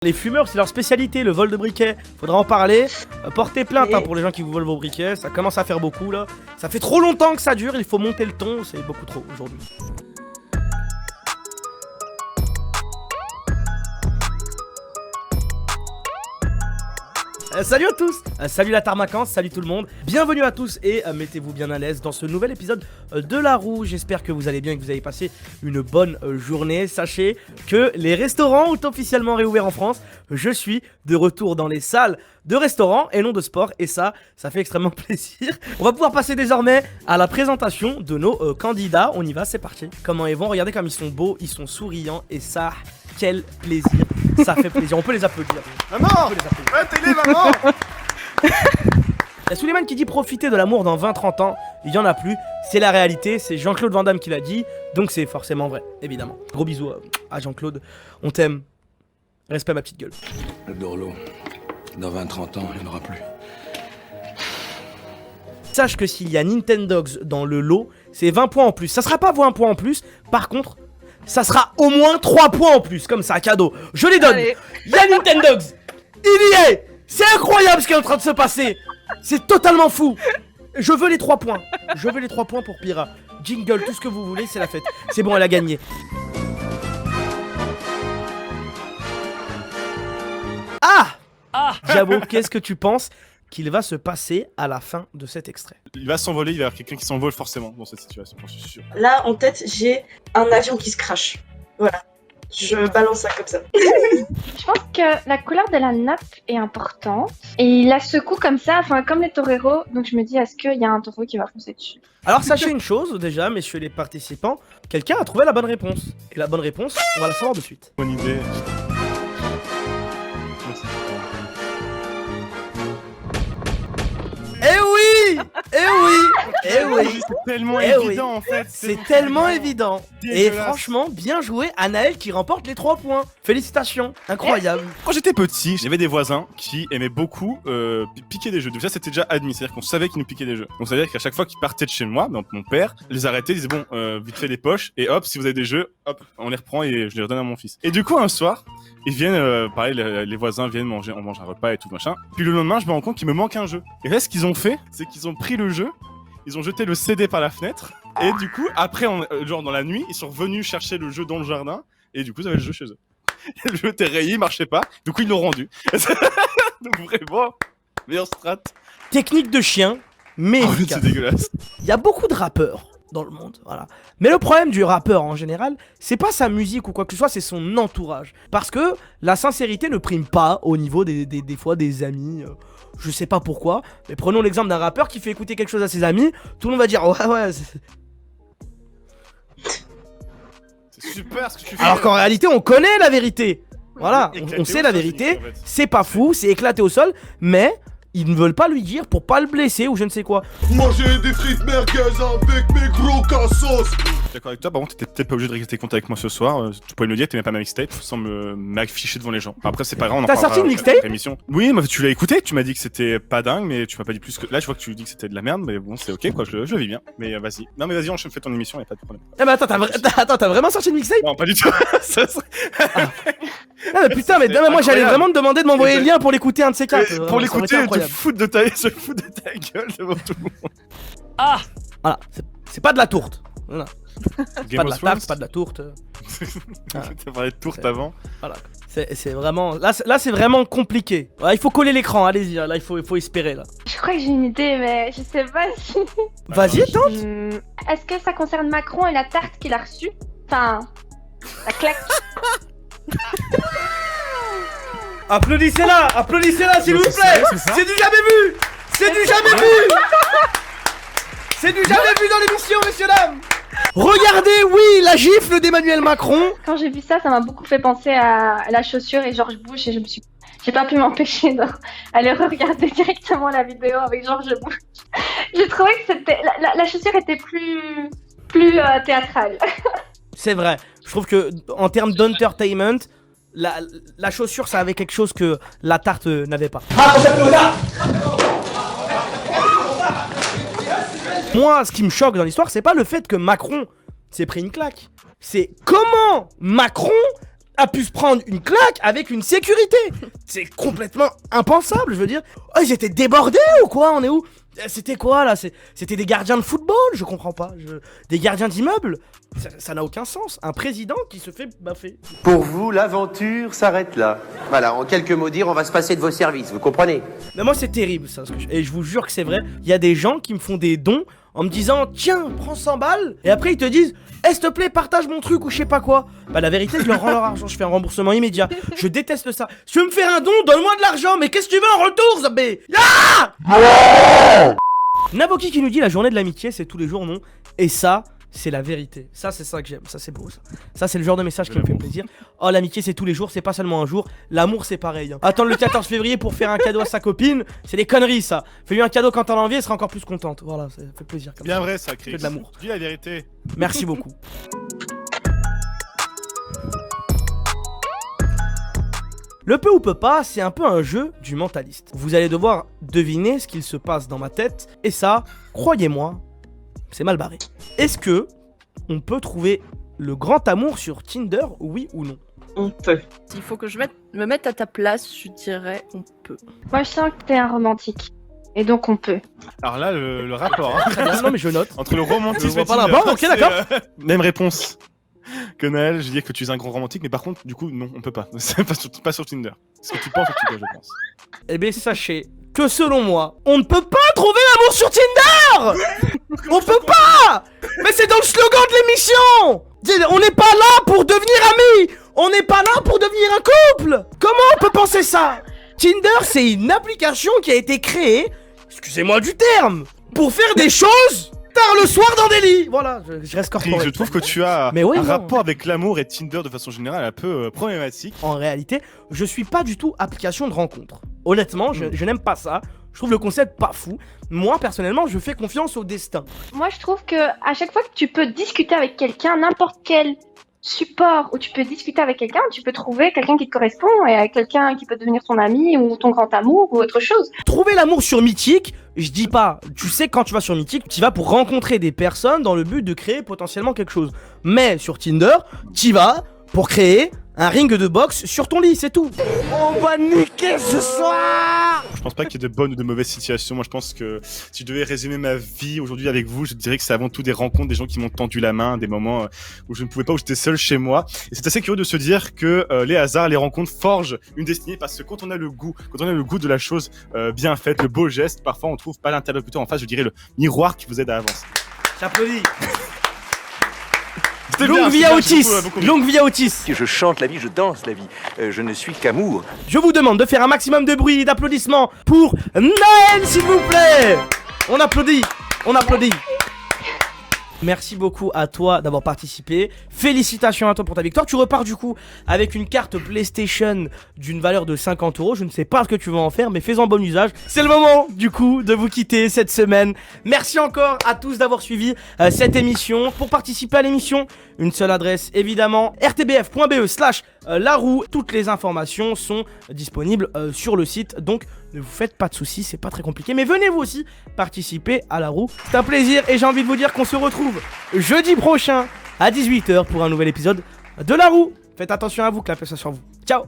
Les fumeurs, c'est leur spécialité, le vol de briquets. Faudra en parler. Portez plainte pour les gens qui vous volent vos briquets. Ça commence à faire beaucoup là. Ça fait trop longtemps que ça dure. Il faut monter le ton. C'est beaucoup trop aujourd'hui. Salut à tous, salut la Tarmacan, salut tout le monde. Bienvenue à tous et mettez-vous bien à l'aise dans ce nouvel épisode de La Roue. J'espère que vous allez bien et que vous avez passé une bonne journée. Sachez que les restaurants ont officiellement réouvert en France. Je suis de retour dans les salles de restaurants et non de sport. Et ça fait extrêmement plaisir. On va pouvoir passer désormais à la présentation de nos candidats. On y va, c'est parti. Comment ils vont? Regardez comme ils sont beaux, ils sont souriants et ça, quel plaisir. Ça fait plaisir, on peut les applaudir. Maman! Ouais, télé, maman! Il y a Souleymane qui dit profiter de l'amour dans 20-30 ans, il y en a plus, c'est la réalité, c'est Jean-Claude Van Damme qui l'a dit, donc c'est forcément vrai, évidemment. Gros bisous à Jean-Claude, on t'aime, respect ma petite gueule. Le Dorlo, dans 20-30 ans, il n'y en aura plus. Sache que s'il y a Nintendogs dans le lot, c'est 20 points en plus, ça sera pas 20 points en plus, par contre, ça sera au moins 3 points en plus, comme ça, cadeau. Je les donne. Il y a Nintendogs. Il y est. C'est incroyable ce qui est en train de se passer. C'est totalement fou. Je veux les 3 points. Je veux les 3 points pour Pira. Jingle, tout ce que vous voulez, c'est la fête. C'est bon, elle a gagné. Ah Jabo, qu'est-ce que tu penses qu'il va se passer à la fin de cet extrait? Il va s'envoler, il va y avoir quelqu'un qui s'envole forcément dans cette situation, j'en suis sûr. Là, en tête, j'ai un avion qui se crache. Voilà. Je balance ça comme ça. Je pense que la couleur de la nappe est importante. Et il la secoue comme ça, enfin comme les toreros. Donc je me dis, est-ce qu'il y a un taureau qui va foncer dessus? Alors sachez une chose déjà, messieurs les participants, quelqu'un a trouvé la bonne réponse. Et la bonne réponse, on va la savoir de suite. Bonne idée. Eh oui! Eh oui! Eh oui! C'est tellement Eh oui. évident en fait. C'est tellement évident. Et Dégueulasse. franchement, bien joué Anaël qui remporte les 3 points. Félicitations, incroyable. Quand j'étais petit, j'avais des voisins qui aimaient beaucoup piquer des jeux. Déjà, c'était déjà admis, c'est-à-dire qu'on savait qu'ils nous piquaient des jeux. Donc ça veut dire qu'à chaque fois qu'ils partaient de chez moi, donc mon père les arrêtait, disait bon, vite fait les poches et hop, si vous avez des jeux, hop, on les reprend et je les redonne à mon fils. Et du coup, un soir, ils viennent, pareil, les voisins viennent manger, on mange un repas et tout machin. Puis le lendemain, je me rends compte qu'il me manque un jeu. Et là, ce qu'ils ont fait, c'est qu'ils ont pris le jeu, ils ont jeté le CD par la fenêtre. Et du coup, après, genre dans la nuit, ils sont revenus chercher le jeu dans le jardin. Et du coup, ils avaient le jeu chez eux. Le jeu était rayé, il marchait pas. Du coup, ils l'ont rendu. Donc vraiment, meilleure strat. Technique de chien, mais Oh, efficace. c'est dégueulasse. Il y a beaucoup de rappeurs dans le monde, voilà. Mais le problème du rappeur en général, c'est pas sa musique ou quoi que ce soit, c'est son entourage. Parce que la sincérité ne prime pas au niveau des fois des amis. Je sais pas pourquoi, mais prenons l'exemple d'un rappeur qui fait écouter quelque chose à ses amis, tout le monde va dire ouais. C'est super ce que tu fais. Alors qu'en réalité, on connaît la vérité. Voilà, Éclaté on au sait la sol, vérité, en fait. c'est pas fou, c'est éclaté au sol, mais ils ne veulent pas lui dire pour pas le blesser ou je ne sais quoi. Manger des frites merguez avec mes gros cassos. D'accord avec toi, par contre, t'étais peut-être pas obligé de rester compte avec moi ce soir. Tu pouvais me le dire que t'aimais pas ma mixtape sans m'afficher devant les gens. Après, c'est pas grave, on en T'as parlera sorti une après mixtape l'émission. Oui, mais tu l'as écouté, tu m'as dit que c'était pas dingue, mais tu m'as pas dit plus que. Là, je vois que tu dis que c'était de la merde, mais bon, c'est ok quoi, je le vis bien. Mais vas-y. Non, mais vas-y, on fais ton émission, y'a pas de problème. Eh ben attends, t'as vraiment sorti une mixtape? Non, pas du tout. Ça serait- Ah mais putain, mais C'est non, mais moi j'allais incroyable. vraiment te demander de m'envoyer le Et lien pour l'écouter un de ces quatre. Pour Ça aurait l'écouter, été incroyable. se foutre de ta gueule devant tout le monde. Voilà, c'est pas de la tourte. Voilà. Pas Game de of la Thrones. tarte, pas de la tourte. T'as parlé de tourte C'est- avant. Voilà. C'est vraiment. Là c'est vraiment compliqué. Ouais, il faut coller l'écran, allez-y. Là, il faut espérer là. Je crois que j'ai une idée, mais je sais pas si... Vas-y, tente. Est-ce que ça concerne Macron et la tarte qu'il a reçue? Enfin, la claque. Applaudissez-la, s'il vous C'est plaît. sérieux, c'est ça C'est du jamais vu. C'est du jamais vu. C'est du jamais vu dans l'émission, messieurs dames. Regardez, oui, la gifle d'Emmanuel Macron. Quand j'ai vu ça, ça m'a beaucoup fait penser à la chaussure et George Bush et j'ai pas pu m'empêcher d'aller regarder directement la vidéo avec George Bush. J'ai trouvé que c'était la chaussure était plus théâtrale. C'est vrai. Je trouve que en termes d'entertainment, la chaussure, ça avait quelque chose que la tarte n'avait pas. Moi, ce qui me choque dans l'histoire, c'est pas le fait que Macron s'est pris une claque. C'est comment Macron a pu se prendre une claque avec une sécurité. C'est complètement impensable, je veux dire. Oh, ils étaient débordés ou quoi? On est où? C'était quoi là? C'était des gardiens de football? Je comprends pas. Des gardiens d'immeubles? Ça n'a aucun sens. Un président qui se fait baffer. Pour vous, l'aventure s'arrête là. Voilà, en quelques mots dire, on va se passer de vos services, vous comprenez? Mais moi, c'est terrible ça. Et je vous jure que c'est vrai. Il y a des gens qui me font des dons en me disant tiens, prends 100 balles. Et après, ils te disent s'il te plaît, partage mon truc ou je sais pas quoi. Bah, la vérité, je leur rends leur argent. Je fais un remboursement immédiat. Je déteste ça. Si tu veux me faire un don, donne-moi de l'argent. Mais qu'est-ce que tu veux en retour, Zabé? Naboki qui nous dit la journée de l'amitié, c'est tous les jours, non? Et ça, c'est la vérité. Ça, c'est ça que j'aime. Ça, c'est beau, ça. Ça, c'est le genre de message qui me fait plaisir. Oh, l'amitié, c'est tous les jours, c'est pas seulement un jour. L'amour, c'est pareil. Hein. Attendre le 14 février pour faire un cadeau à sa copine, c'est des conneries, ça. Fais-lui un cadeau quand t'en as envie, elle sera encore plus contente. Voilà, ça fait plaisir. Comme Bien ça. vrai, ça, Chris. Que de l'amour. Dis la vérité. Merci beaucoup. Le peut ou peut pas, c'est un peu un jeu du mentaliste. Vous allez devoir deviner ce qu'il se passe dans ma tête, et ça, croyez-moi, c'est mal barré. Est-ce que on peut trouver le grand amour sur Tinder, oui ou non? On peut. Il faut que je me mette à ta place, je dirais on peut. Moi, je sens que t'es un romantique. Et donc, on peut. Alors là, le rapport hein, Très bien, non mais je note. entre le romantisme Je vois et pas Tinder, là-bas, ok, c'est, d'accord. Même réponse que Naël. Je dis que tu es un grand romantique, mais par contre, du coup, non, on peut pas. C'est pas sur Tinder. C'est ce que tu penses sur Tinder, je pense. Eh bien, sachez que selon moi, on ne peut pas trouver l'amour sur Tinder. On peut pas. Mais c'est dans le slogan de l'émission. On n'est pas là pour devenir amis. On n'est pas là pour devenir un couple. Comment on peut penser ça? Tinder, c'est une application qui a été créée, excusez-moi du terme, pour faire des choses tard le soir dans des lits. Voilà, je reste Chris, corporate. je trouve que tu as Mais oui, un non. rapport avec l'amour et Tinder de façon générale un peu problématique. En réalité, je suis pas du tout application de rencontre. Honnêtement, je n'aime pas ça. Je trouve le concept pas fou. Moi, personnellement, je fais confiance au destin. Moi, je trouve que à chaque fois que tu peux discuter avec quelqu'un, n'importe quel support où tu peux discuter avec quelqu'un, tu peux trouver quelqu'un qui te correspond et quelqu'un qui peut devenir ton ami ou ton grand amour ou autre chose. Trouver l'amour sur Mythique, je dis pas, tu sais quand tu vas sur Mythique, tu vas pour rencontrer des personnes dans le but de créer potentiellement quelque chose. Mais sur Tinder, tu vas pour créer un ring de boxe sur ton lit, c'est tout. On va niquer ce soir. Je pense pas qu'il y ait de bonnes ou de mauvaises situations. Moi, je pense que si je devais résumer ma vie aujourd'hui avec vous, je dirais que c'est avant tout des rencontres, des gens qui m'ont tendu la main, des moments où je ne pouvais pas, où j'étais seul chez moi. Et c'est assez curieux de se dire que les hasards, les rencontres forgent une destinée, parce que quand on a le goût de la chose bien faite, le beau geste, parfois on trouve pas l'interlocuteur en face, je dirais le miroir qui vous aide à avancer. J'applaudis. C'était Longue bien, vie c'est à bien, Otis. j'ai beaucoup aimé. Longue vie à Otis. Je chante la vie, je danse la vie. Je ne suis qu'amour. Je vous demande de faire un maximum de bruit et d'applaudissements pour Naël, s'il vous plaît. On applaudit. On applaudit. Merci beaucoup à toi d'avoir participé. Félicitations à toi pour ta victoire. Tu repars du coup avec une carte PlayStation d'une valeur de 50 €. Je ne sais pas ce que tu vas en faire, mais fais-en bon usage. C'est le moment du coup de vous quitter cette semaine. Merci encore à tous d'avoir suivi cette émission. Pour participer à l'émission, une seule adresse évidemment, rtbf.be/laroue. Toutes les informations sont disponibles sur le site, donc ne vous faites pas de soucis, c'est pas très compliqué. Mais venez vous aussi participer à la roue. C'est un plaisir et j'ai envie de vous dire qu'on se retrouve jeudi prochain à 18 h pour un nouvel épisode de la roue. Faites attention à vous, clapez ça sur vous. Ciao.